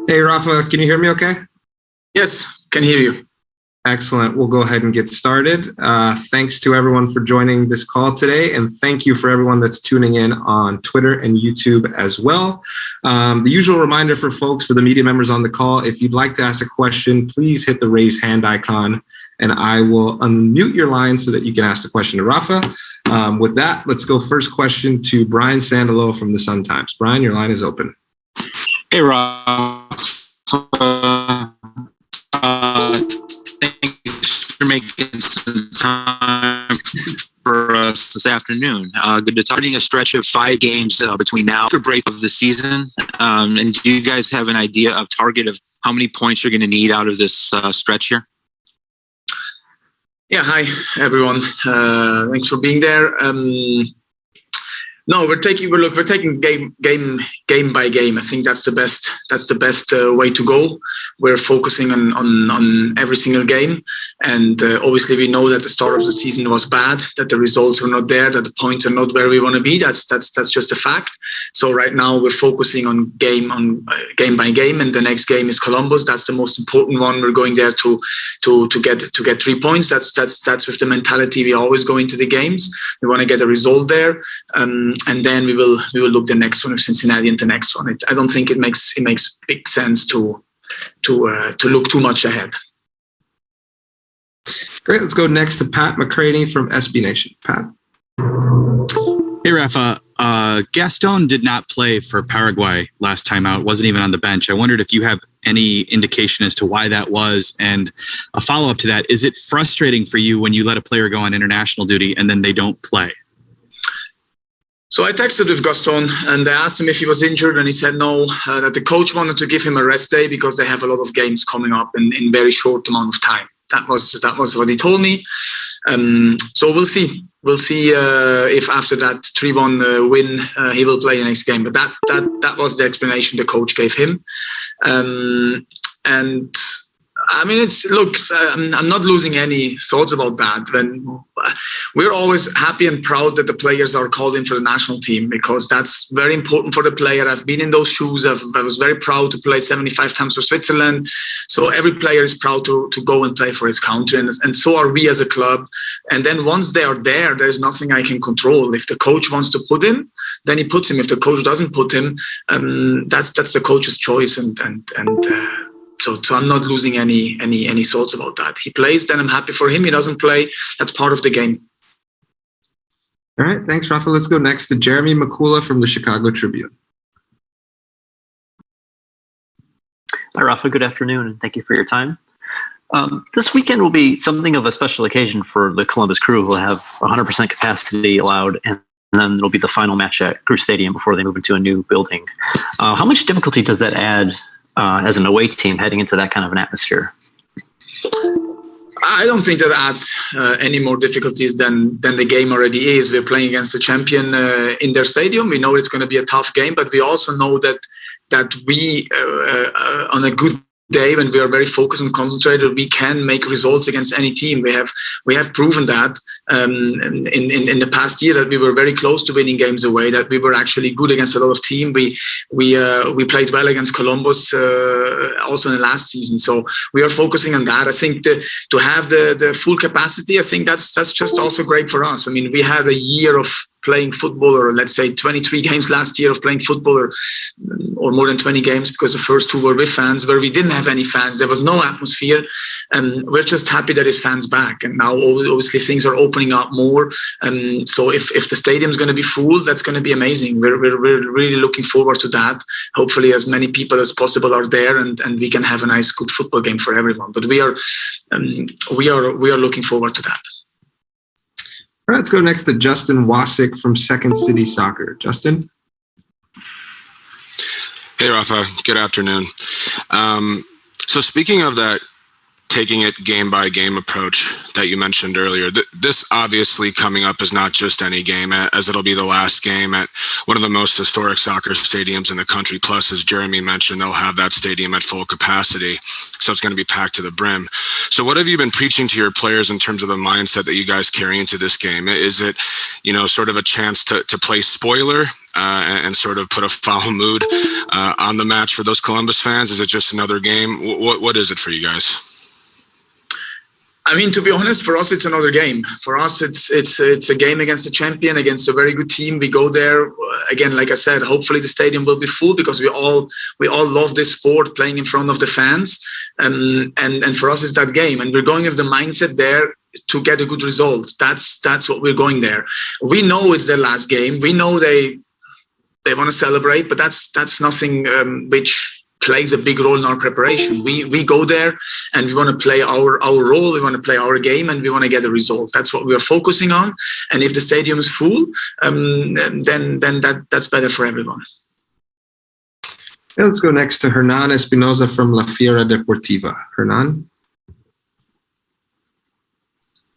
Hey, Rafa, can you hear me okay? Yes, can hear you. Excellent. We'll go ahead and get started. Thanks to everyone for joining this call today, and thank you for everyone that's tuning in on Twitter and YouTube as well. The usual reminder for folks, for the media members on the call, if you'd like to ask a question, please hit the raise hand icon, and I will unmute your line so that you can ask the question to Rafa. With that, let's go first question to Brian Sandalo from the Sun-Times. Brian, your line is open. Hey, Rafa. Thanks for making some time for us this afternoon. Good to talk. A stretch of 5 games between now and break of the season. And do you guys have an idea of target of how many points you're going to need out of this stretch here? Yeah, hi everyone. Thanks for being there. No, we're taking game by game. I think that's the best way to go. We're focusing on every single game, and obviously we know that the start of the season was bad, that the results were not there, that the points are not where we want to be. That's just a fact. So right now we're focusing on game by game, and the next game is Columbus. That's the most important one. We're going there to get 3 points. That's with the mentality we always go into the games. We want to get a result there. And then we will look the next one with Cincinnati and the next one. I don't think it makes big sense to look too much ahead. Great. Let's go next to Pat Mccraney from SB Nation. Pat. Hey, Rafa. Gaston did not play for Paraguay last time out. Wasn't even on the bench. I wondered if you have any indication as to why that was. And a follow-up to that, is it frustrating for you when you let a player go on international duty and then they don't play? So I texted with Gaston and I asked him if he was injured, and he said no, that the coach wanted to give him a rest day because they have a lot of games coming up in very short amount of time. That was what he told me. So we'll see. We'll see if after that 3-1 win, he will play the next game. But that was the explanation the coach gave him. And I mean, I'm not losing any thoughts about that. When we're always happy and proud that the players are called in for the national team, because that's very important for the player. I've been in those shoes. I was very proud to play 75 times for Switzerland. So every player is proud to go and play for his country. And so are we as a club. And then once they are there, there's nothing I can control. If the coach wants to put him, then he puts him. If the coach doesn't put him, that's the coach's choice. So I'm not losing any thoughts about that. He plays, then I'm happy for him. He doesn't play, that's part of the game. All right, thanks, Raphael. Let's go next to Jeremy Mccoola from the Chicago Tribune. Hi, Rafa. Good afternoon, and thank you for your time. This weekend will be something of a special occasion for the Columbus Crew, who will have 100% capacity allowed, and then it'll be the final match at Crew Stadium before they move into a new building. How much difficulty does that add as an away team heading into that kind of an atmosphere? I don't think that adds any more difficulties than the game already is. We're playing against the champion in their stadium. We know it's going to be a tough game, but we also know that we, on a good day when we are very focused and concentrated, we can make results against any team. We have proven that in the past year, that we were very close to winning games away, that we were actually good against a lot of teams. We played well against Columbus also in the last season. So we are focusing on that. I think to have the full capacity, I think that's just also great for us. I mean, we had a year of playing football, or let's say 23 games last year of playing football, or more than 20 games, because the first 2 were with fans, where we didn't have any fans. There was no atmosphere. We're just happy that there's fans back. And now obviously things are opening up more. So if the stadium's going to be full, that's going to be amazing. We're really looking forward to that. Hopefully as many people as possible are there, and we can have a nice, good football game for everyone. But we are looking forward to that. All right, let's go next to Justin Wasik from Second City Soccer. Justin? Hey, Rafa. Good afternoon. So speaking of that taking it game by game approach that you mentioned earlier. This obviously coming up is not just any game, as it'll be the last game at one of the most historic soccer stadiums in the country. Plus, as Jeremy mentioned, they'll have that stadium at full capacity, so it's going to be packed to the brim. So what have you been preaching to your players in terms of the mindset that you guys carry into this game? Is it, sort of a chance to play spoiler and sort of put a foul mood on the match for those Columbus fans? Is it just another game? What is it for you guys? I mean, to be honest, for us, it's another game. For us, it's a game against a champion, against a very good team. We go there again, like I said. Hopefully, the stadium will be full because we all love this sport, playing in front of the fans, and for us, it's that game. And we're going with the mindset there to get a good result. That's what we're going there. We know it's their last game. We know they want to celebrate, but that's nothing which plays a big role in our preparation. We go there and we want to play our role, we want to play our game, and we want to get a result. That's what we are focusing on. And if the stadium is full, then that's better for everyone. Let's go next to Hernan Espinoza from La Fiera Deportiva. Hernan?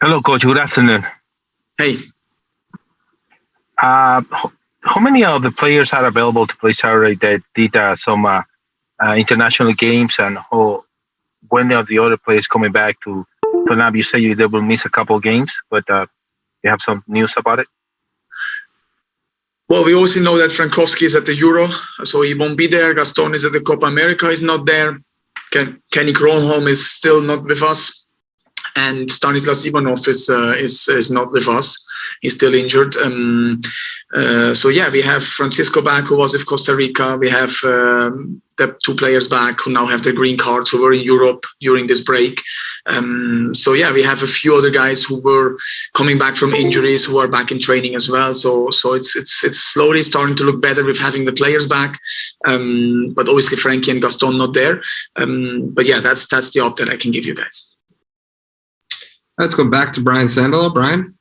Hello, Coach. Good afternoon. Hey. How many of the players are available to play Saturday that did some international games, and when are the other players coming back to now? You say they will miss a couple of games, but you have some news about it? Well, we also know that Frankowski is at the Euro, so he won't be there. Gaston is at the Copa America, he's not there. Kenny Kronholm is still not with us, and Stanislas Ivanov is not with us. He's still injured. We have Francisco back, who was with Costa Rica. We have the two players back who now have their green cards, who were in Europe during this break. We have a few other guys who were coming back from injuries who are back in training as well. So it's slowly starting to look better with having the players back. But obviously Frankie and Gaston not there. That's the update I can give you guys. Let's go back to Brian Sandalo. Brian?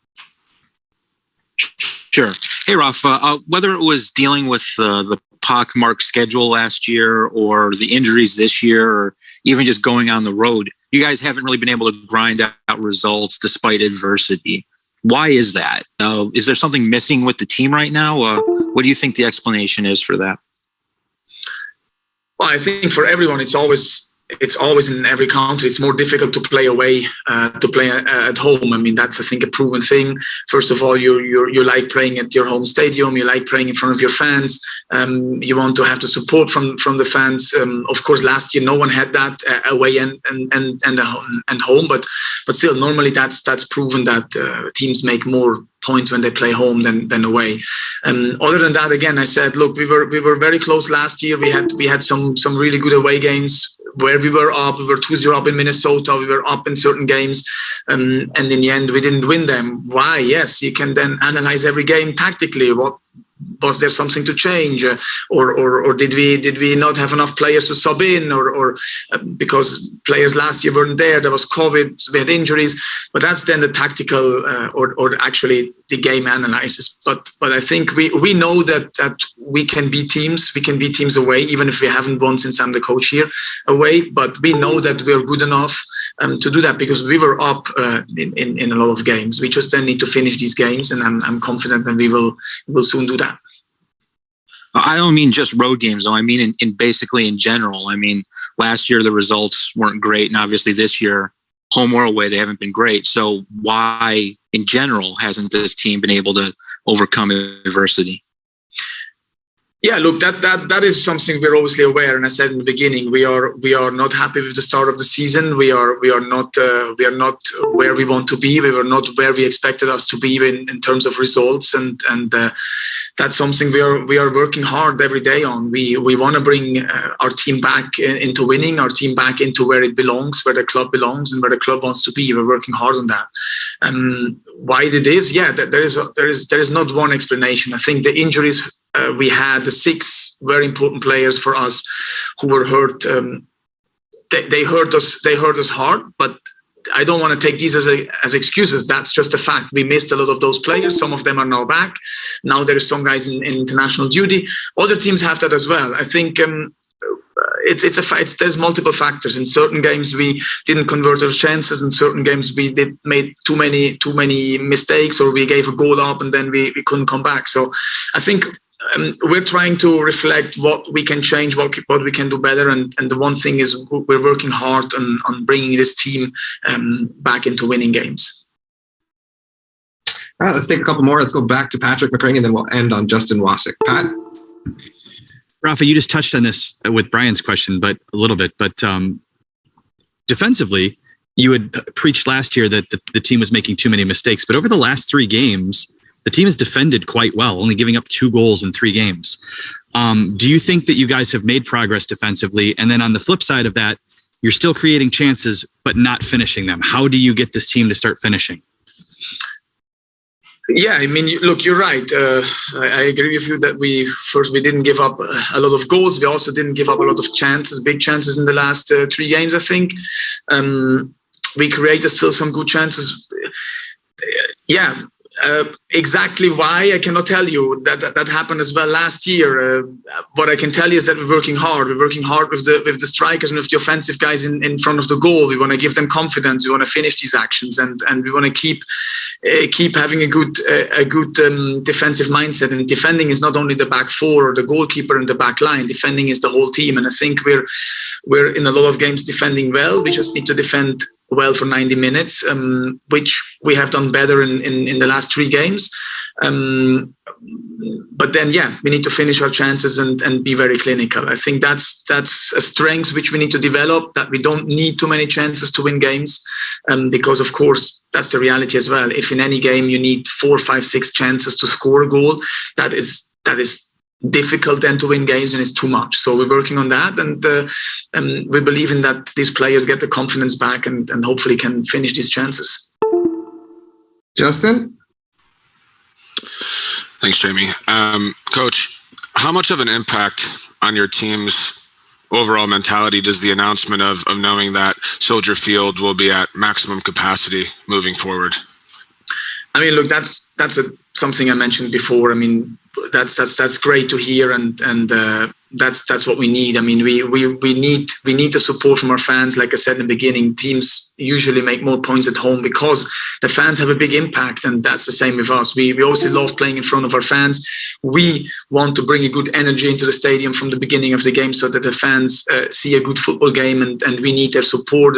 Sure. Hey, Rafa, whether it was dealing with the pockmarked schedule last year or the injuries this year, or even just going on the road, you guys haven't really been able to grind out results despite adversity. Why is that? Is there something missing with the team right now? What do you think the explanation is for that? Well, I think for everyone, it's always in every country. It's more difficult to play away, to play at home. I mean, that's, I think, a proven thing. First of all, you like playing at your home stadium. You like playing in front of your fans. You want to have the support from the fans. Of course, last year no one had that away and home, but still, normally that's proven that teams make more points when they play home than away. Other than that, again, I said, look, we were very close last year. We had some really good away games where we were up. We were 2-0 up in Minnesota. We were up in certain games, and in the end, we didn't win them. Why? Yes, you can then analyze every game tactically. What was there something to change, or did we not have enough players to sub in, or because players last year weren't there? There was COVID, we had injuries. But that's then the tactical or actually the game analysis. But I think we know that we can beat teams. We can beat teams away, even if we haven't won since I'm the coach here away. But we know that we're good enough to do that because we were up in a lot of games. We just then need to finish these games, and I'm confident that we will soon do that. I don't mean just road games, though. I mean in basically in general. I mean, last year the results weren't great, and obviously this year, home or away, they haven't been great. So why, in general, hasn't this team been able to overcome adversity? Yeah, look, that is something we're obviously aware, and I said in the beginning, we are not happy with the start of the season. We are not where we want to be. We were not where we expected us to be in terms of results, and that's something we are working hard every day on. We want to bring our team back into winning, our team back into where it belongs, where the club belongs, and where the club wants to be. We're working hard on that. Why it is? Yeah, there is not one explanation. I think the injuries we had, the 6 very important players for us who were hurt. They hurt us. They hurt us hard. But I don't want to take these as excuses. That's just a fact. We missed a lot of those players. Some of them are now back. Now there are some guys in international duty. Other teams have that as well. I think there's multiple factors. In certain games we didn't convert our chances. In certain games we made too many mistakes, or we gave a goal up and then we couldn't come back. So I think we're trying to reflect what we can change, what we can do better, and the one thing is we're working hard on bringing this team back into winning games. All right, let's take a couple more. Let's go back to Patrick Mccraney, and then we'll end on Justin Wasik. Pat? Rafa, you just touched on this with Brian's question, but a little bit. But defensively, you had preached last year that the team was making too many mistakes. But over the last 3 games, the team has defended quite well, only giving up 2 goals in 3 games. Do you think that you guys have made progress defensively? And then on the flip side of that, you're still creating chances, but not finishing them. How do you get this team to start finishing? Yeah, I mean, look, you're right. I agree with you that we didn't give up a lot of goals. We also didn't give up a lot of chances, big chances in the last 3 games, I think. We created still some good chances. Yeah. Exactly why I cannot tell you. That happened as well last year. What I can tell you is that we're working hard. We're working hard with the strikers and with the offensive guys in front of the goal. We want to give them confidence. We want to finish these actions, and we want to keep having a good defensive mindset. And defending is not only the back 4 or the goalkeeper and the back line. Defending is the whole team. And I think we're in a lot of games defending well. We just need to defend well for 90 minutes, which we have done better in the last 3 games. But then, we need to finish our chances and be very clinical. I think that's a strength which we need to develop, that we don't need too many chances to win games, because, of course, that's the reality as well. If in any game you need 4, 5, 6 chances to score a goal, that is difficult then to win games, and it's too much. So we're working on that, and we believe in that these players get the confidence back and hopefully can finish these chances. Justin? Thanks, Jamie. Coach, how much of an impact on your team's overall mentality does the announcement of knowing that Soldier Field will be at maximum capacity moving forward? I mean, look, that's something I mentioned before. I mean, that's great to hear, and that's what we need. I mean, we need the support from our fans. Like I said in the beginning, teams usually make more points at home because the fans have a big impact, and that's the same with us. We also love playing in front of our fans. We want to bring a good energy into the stadium from the beginning of the game, so that the fans see a good football game, and we need their support.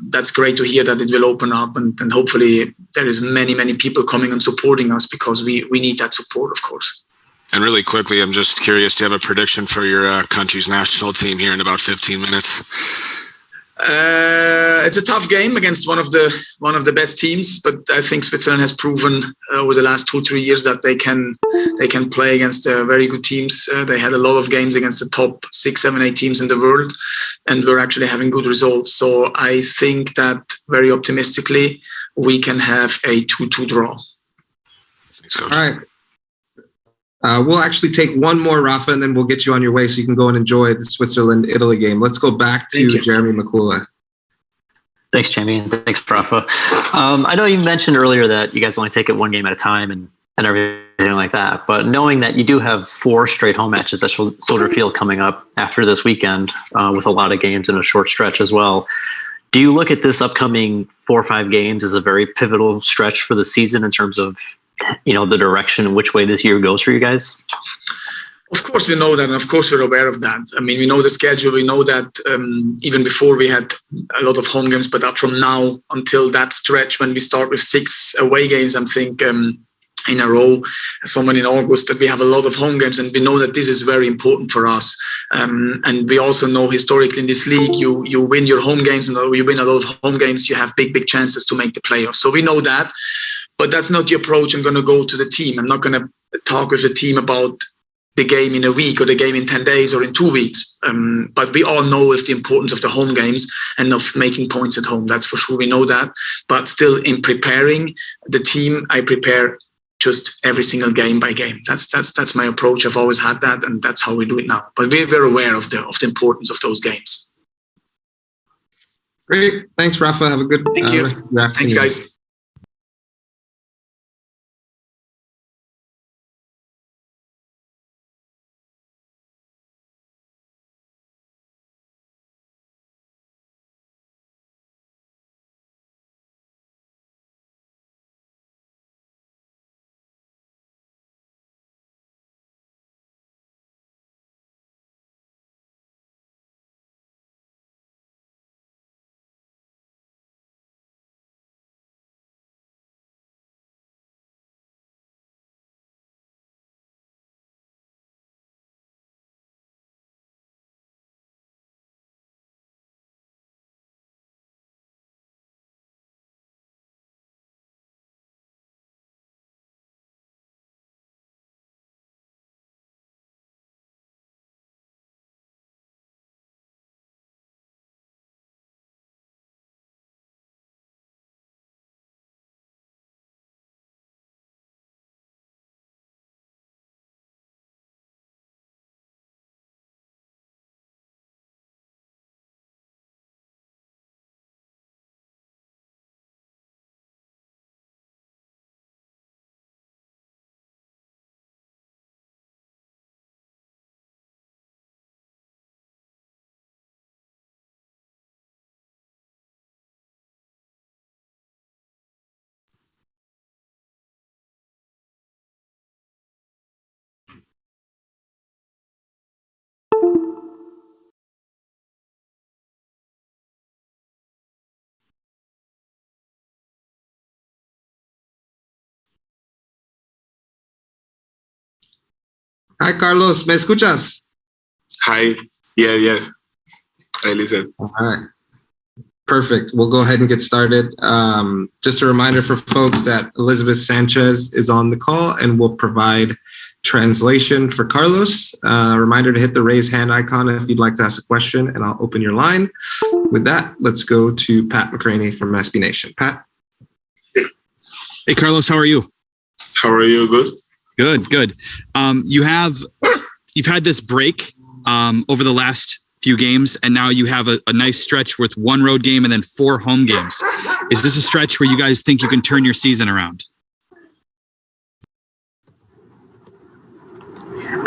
That's great to hear that it will open up, and hopefully there is many people coming and supporting us, because we need that support, of course. And really quickly, I'm just curious, do you have a prediction for your country's national team here in about 15 minutes? It's a tough game against one of the best teams, but I think Switzerland has proven over the last 2-3 years that they can play against very good teams. They had a lot of games against the top 6, 7, 8 teams in the world, and we're actually having good results. So I think that very optimistically we can have a 2-2 draw. Thanks, Coach. All right. We'll actually take one more, Rafa, and then we'll get you on your way so you can go and enjoy the Switzerland-Italy game. Let's go back to Jeremy Mccoola. Thanks, Jamie, and thanks, Rafa. I know you mentioned earlier that you guys only take it one game at a time and everything like that, but knowing that you do have 4 straight home matches at Soldier Field coming up after this weekend, with a lot of games in a short stretch as well, do you look at this upcoming 4 or 5 games as a very pivotal stretch for the season in terms of the direction and which way this year goes for you guys? Of course we know that, and of course we're aware of that. I mean, we know the schedule. We know that even before we had a lot of home games, but up from now until that stretch when we start with 6 away games, I think in a row, someone in August, that we have a lot of home games, and we know that this is very important for us. And we also know historically in this league, you win your home games, and you win a lot of home games, you have big chances to make the playoffs. So we know that. But that's not the approach I'm going to go to the team. I'm not going to talk with the team about the game in a week or the game in 10 days or in 2 weeks. But we all know of the importance of the home games and of making points at home. That's for sure. We know that. But still, in preparing the team, I prepare just every single game by game. That's my approach. I've always had that, and that's how we do it now. But we're aware of the importance of those games. Great. Thanks, Rafa. Have a good Thank you. Thanks, guys. Hi, Carlos. ¿Me escuchas? Hi. Yeah. I listen. All right. Perfect. We'll go ahead and get started. Just a reminder for folks that Elizabeth Sanchez is on the call and will provide translation for Carlos. Reminder to hit the raise hand icon if you'd like to ask a question, and I'll open your line. With that, let's go to Pat Mccraney from SB Nation. Pat? Hey, Carlos, how are you? How are you? Good? Good. You've had this break over the last few games, and now you have a nice stretch with one road game and then 4 home games. Is this a stretch where you guys think you can turn your season around?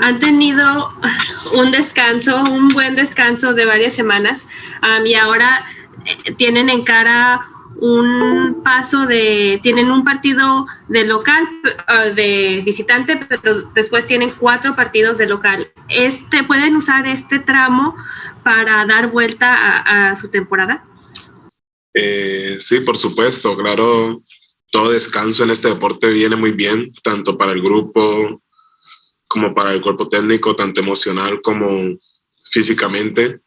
Han tenido un buen descanso de varias semanas, y ahora tienen en cara tienen un partido de local, de visitante, pero después tienen 4 partidos de local. ¿Pueden usar este tramo para dar vuelta a su temporada? Sí, por supuesto, claro. Todo descanso en este deporte viene muy bien, tanto para el grupo como para el cuerpo técnico, tanto emocional como físicamente.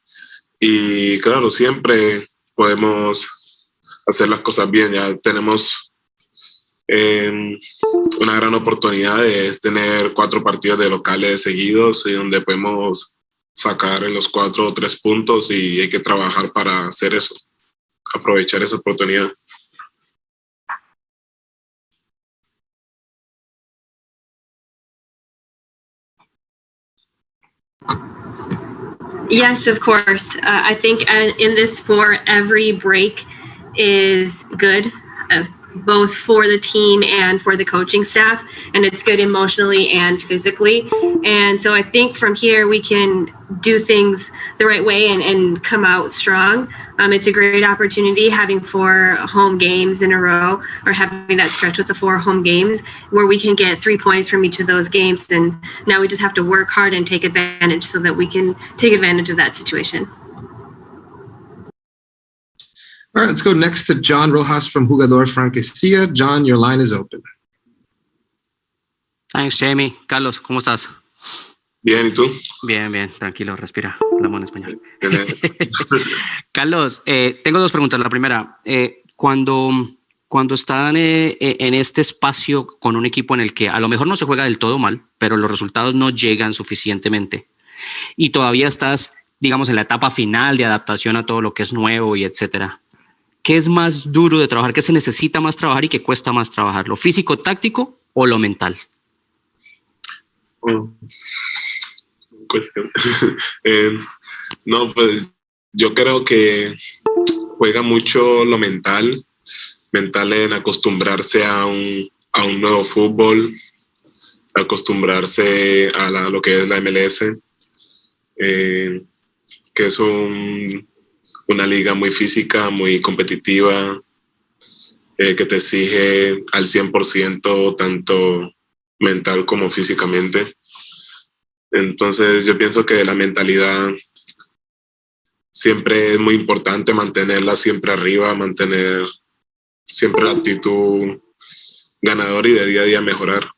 Y claro, siempre podemos hacer las cosas bien. Ya tenemos una gran oportunidad de tener 4 partidos de locales seguidos y donde podemos sacar en los 4 3 puntos, y hay que trabajar para hacer eso, aprovechar esa oportunidad. Yes, of course. I think in this sport, every break is good, both for the team and for the coaching staff, and it's good emotionally and physically. And so I think from here we can do things the right way and come out strong. It's a great opportunity having 4 home games in a row, or having that stretch with the 4 home games where we can get 3 points from each of those games. And now we just have to work hard and take advantage so that we can take advantage of that situation. All right, let's go next to John Rojas from Jugador Franquicia. John, your line is open. Thanks, Jamie. Carlos, ¿cómo estás? Bien, ¿y tú? Bien, tranquilo, respira, hablamos en español. Carlos, tengo 2 preguntas. La primera, cuando están en este espacio con un equipo en el que a lo mejor no se juega del todo mal, pero los resultados no llegan suficientemente, y todavía estás, digamos, en la etapa final de adaptación a todo lo que es nuevo y etcétera, ¿qué es más duro de trabajar? ¿Qué se necesita más trabajar y qué cuesta más trabajar? ¿Lo físico, táctico o lo mental? Cuestión. No, pues yo creo que juega mucho lo mental en acostumbrarse a un nuevo fútbol, acostumbrarse a lo que es la MLS, que es una liga muy física, muy competitiva, que te exige al 100%, tanto mental como físicamente. Entonces yo pienso que la mentalidad siempre es muy importante, mantenerla siempre arriba, mantener siempre la actitud ganadora y de día a día mejorar.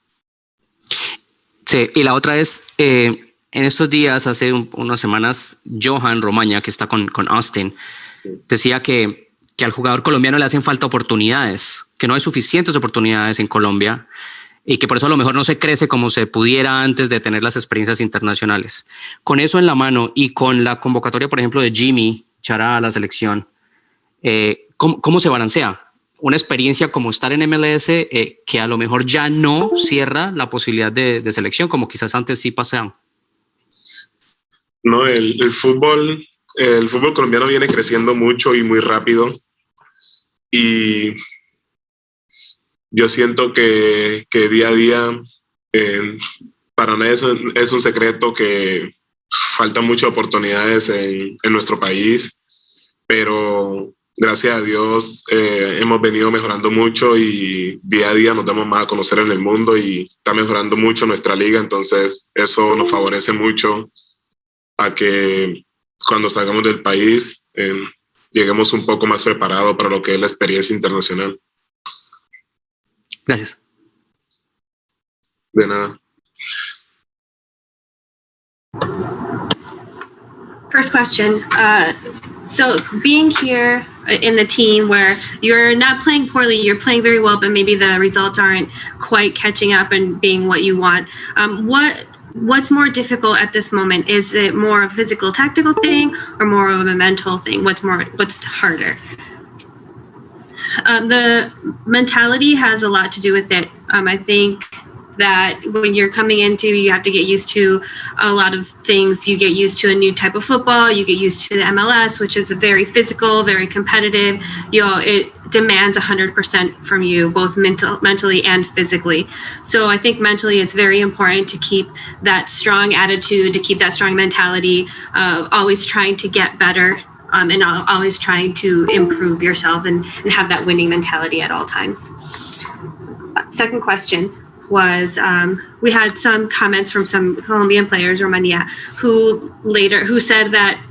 Sí, y la otra es, en estos días, hace unas semanas, Johan Romaña, que está con Austin, decía que al jugador colombiano le hacen falta oportunidades, que no hay suficientes oportunidades en Colombia, y que por eso a lo mejor no se crece como se pudiera antes de tener las experiencias internacionales. Con eso en la mano y con la convocatoria, por ejemplo, de Jimmy Chará a la selección, ¿cómo se balancea? Una experiencia como estar en MLS, que a lo mejor ya no cierra la posibilidad de selección, como quizás antes sí pasaban. No, el fútbol colombiano viene creciendo mucho y muy rápido, y yo siento que día a día, para nadie es un secreto que faltan muchas oportunidades en nuestro país, pero gracias a Dios hemos venido mejorando mucho y día a día nos damos más a conocer en el mundo y está mejorando mucho nuestra liga. Entonces eso nos favorece mucho a que cuando salgamos del país lleguemos un poco más preparados para lo que es la experiencia internacional. Gracias. De nada. First question. So being here in the team where you're not playing poorly, you're playing very well, but maybe the results aren't quite catching up and being what you want. What's more difficult at this moment? Is it more of a physical, tactical thing, or more of a mental thing? What's harder? The mentality has a lot to do with it. I think that when you're coming into, you have to get used to a lot of things. You get used to a new type of football. You get used to the MLS, which is a very physical, very competitive. It demands 100% from you, both mentally and physically. So I think mentally it's very important to keep that strong attitude, to keep that strong mentality, always trying to get better, and always trying to improve yourself and have that winning mentality at all times. Second question was, we had some comments from some Colombian players, Romania, who said that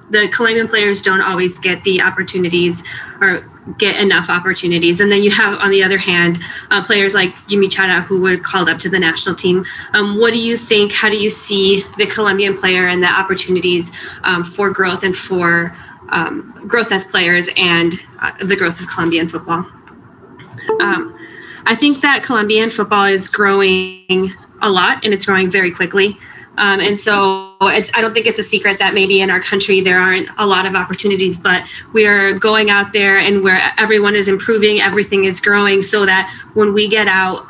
the Colombian players don't always get the opportunities or get enough opportunities. And then you have, on the other hand, players like Jimmy Chara, who were called up to the national team. What do you think? How do you see the Colombian player and the opportunities for growth and for growth as players and the growth of Colombian football? I think that Colombian football is growing a lot, and it's growing very quickly. And so I don't think it's a secret that maybe in our country there aren't a lot of opportunities, but we are going out there and where everyone is improving, everything is growing, so that when we get out,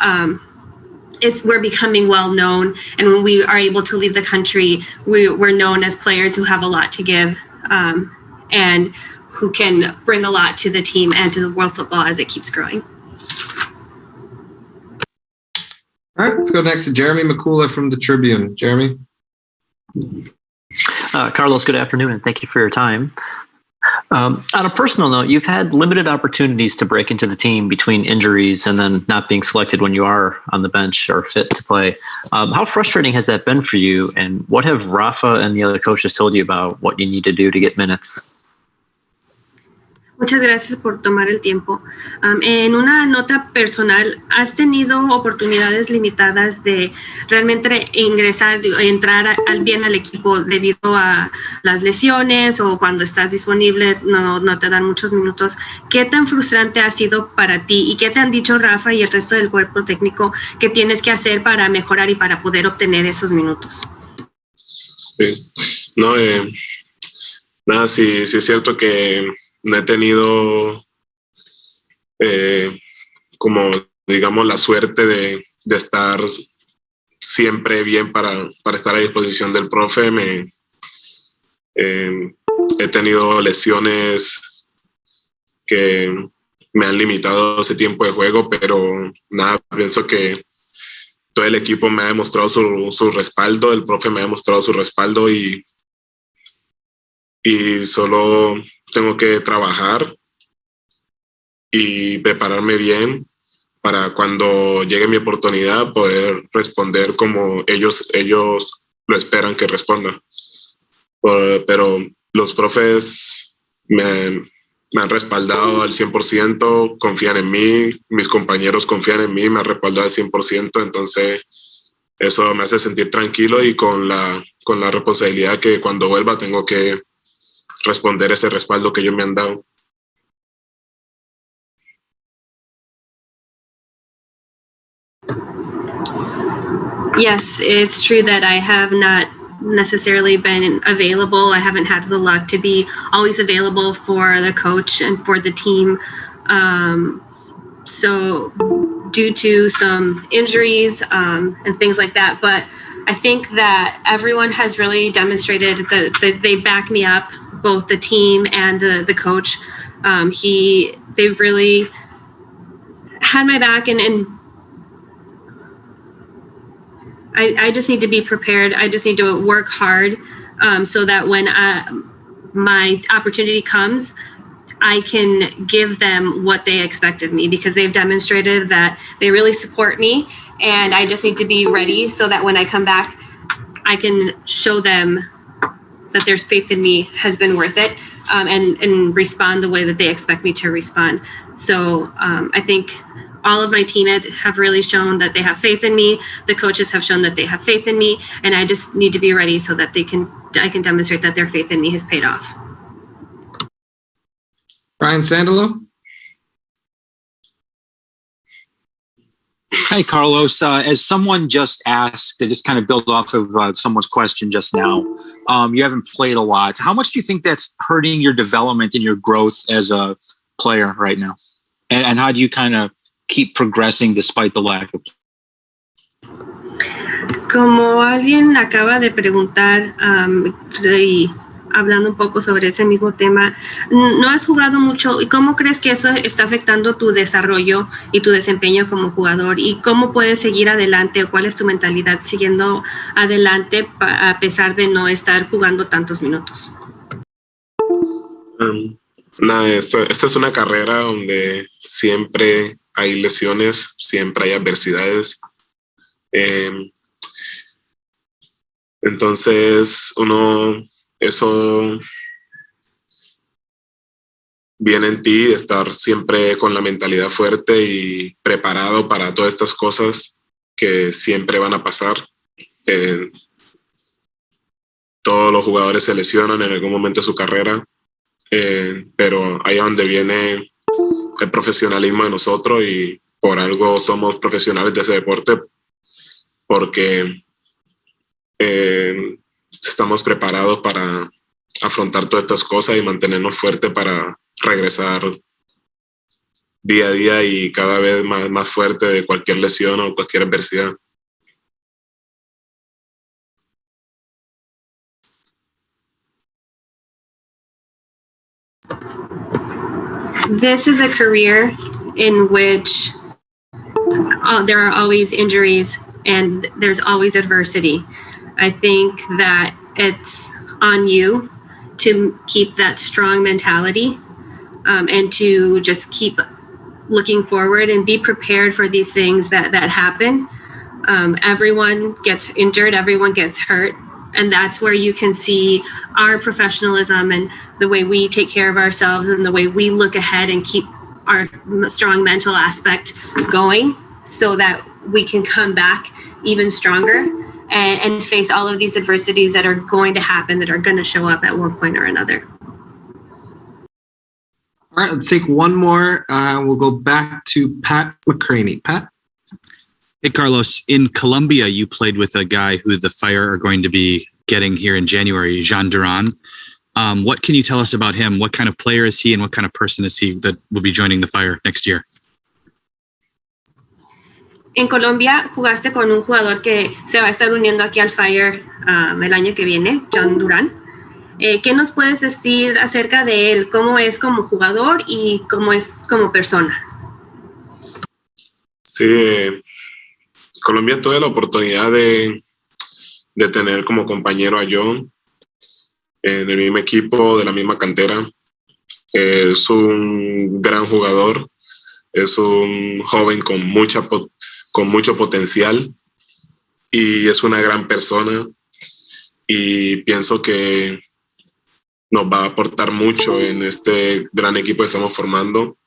we're becoming well known. And when we are able to leave the country, we're known as players who have a lot to give, and who can bring a lot to the team and to the world football as it keeps growing. All right, let's go next to Jeremy Mccoola from the Tribune. Jeremy. Carlos, good afternoon, and thank you for your time. On a personal note, you've had limited opportunities to break into the team between injuries and then not being selected when you are on the bench or fit to play. How frustrating has that been for you, and what have Rafa and the other coaches told you about what you need to do to get minutes? Muchas gracias por tomar el tiempo. En una nota personal, ¿has tenido oportunidades limitadas de realmente entrar bien al equipo debido a las lesiones o cuando estás disponible no te dan muchos minutos? ¿Qué tan frustrante ha sido para ti y qué te han dicho Rafa y el resto del cuerpo técnico que tienes que hacer para mejorar y para poder obtener esos minutos? Sí. Sí es cierto que no he tenido como digamos la suerte de estar siempre bien para estar a disposición del profe. He tenido lesiones que me han limitado ese tiempo de juego, pero nada, pienso que todo el equipo me ha demostrado su respaldo, el profe me ha demostrado su respaldo y solo tengo que trabajar y prepararme bien para cuando llegue mi oportunidad poder responder como ellos lo esperan que responda. Pero los profes me han respaldado al 100%, confían en mí, mis compañeros confían en mí, me han respaldado al 100%, entonces eso me hace sentir tranquilo y con la responsabilidad que cuando vuelva tengo que responder ese respaldo que ellos me han dado. Yes, it's true that I have not necessarily been available. I haven't had the luck to be always available for the coach and for the team. So due to some injuries and things like that, but I think that everyone has really demonstrated that they back me up, both the team and the coach. They've really had my back, and I just need to be prepared. I just need to work hard so that when my opportunity comes, I can give them what they expect of me, because they've demonstrated that they really support me, and I just need to be ready so that when I come back, I can show them that their faith in me has been worth it, and respond the way that they expect me to respond. So I think all of my teammates have really shown that they have faith in me. The coaches have shown that they have faith in me, and I just need to be ready so that I can demonstrate that their faith in me has paid off. Ryan Sandalo. Hi, Carlos. As someone just asked, to just kind of build off of someone's question just now, you haven't played a lot. How much do you think that's hurting your development and your growth as a player right now? And how do you kind of keep progressing despite the lack of? Como alguien acaba de preguntar, hablando un poco sobre ese mismo tema, no has jugado mucho, ¿y cómo crees que eso está afectando tu desarrollo y tu desempeño como jugador? ¿Y cómo puedes seguir adelante o cuál es tu mentalidad siguiendo adelante a pesar de no estar jugando tantos minutos? Esta es una carrera donde siempre hay lesiones, siempre hay adversidades. Entonces, eso viene en ti, estar siempre con la mentalidad fuerte y preparado para todas estas cosas que siempre van a pasar. Todos los jugadores se lesionan en algún momento de su carrera, pero ahí es donde viene el profesionalismo de nosotros, y por algo somos profesionales de ese deporte, porque estamos preparados para afrontar todas estas cosas y mantenernos fuertes para regresar día a día y cada vez más fuerte de cualquier lesión o cualquier adversidad. This is a career in which there are always injuries and there's always adversity. I think that it's on you to keep that strong mentality and to just keep looking forward and be prepared for these things that happen. Everyone gets injured, everyone gets hurt, and that's where you can see our professionalism and the way we take care of ourselves and the way we look ahead and keep our strong mental aspect going so that we can come back even stronger and face all of these adversities that are going to happen, that are going to show up at one point or another. All right, let's take one more. We'll go back to Pat Mccraney. Pat? Hey, Carlos. In Colombia, you played with a guy who the Fire are going to be getting here in January, Jean Terán. What can you tell us about him? What kind of player is he, and what kind of person is he that will be joining the Fire next year? En Colombia jugaste con un jugador que se va a estar uniendo aquí al Fire el año que viene, John Terán. ¿Qué nos puedes decir acerca de él? ¿Cómo es como jugador y cómo es como persona? Sí, Colombia tuve la oportunidad de tener como compañero a John en el mismo equipo, de la misma cantera. Es un gran jugador, es un joven con mucho potencial y es una gran persona, y pienso que nos va a aportar mucho en este gran equipo que estamos formando.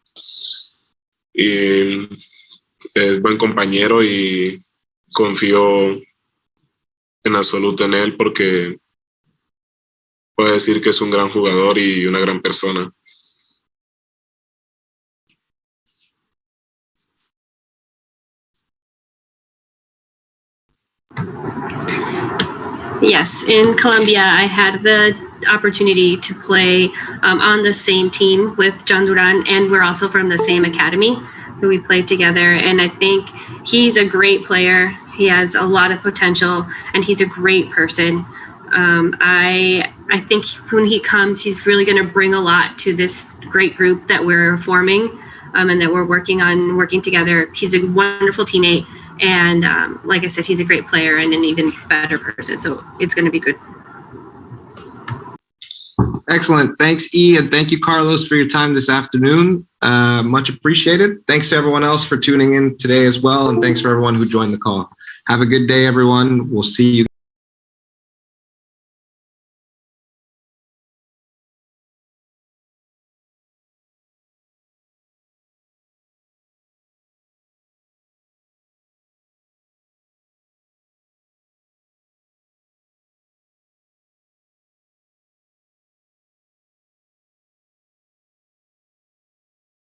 Y es buen compañero y confío en absoluto en él, porque puedo decir que es un gran jugador y una gran persona. Yes, in Colombia, I had the opportunity to play on the same team with John Terán, and we're also from the same academy, so we played together. And I think he's a great player. He has a lot of potential, and he's a great person. I think when he comes, he's really going to bring a lot to this great group that we're forming and that we're working together. He's a wonderful teammate. And like I said, he's a great player and an even better person. So it's going to be good. Excellent. Thanks, E. And thank you, Carlos, for your time this afternoon. Much appreciated. Thanks to everyone else for tuning in today as well. And thanks for everyone who joined the call. Have a good day, everyone. We'll see you.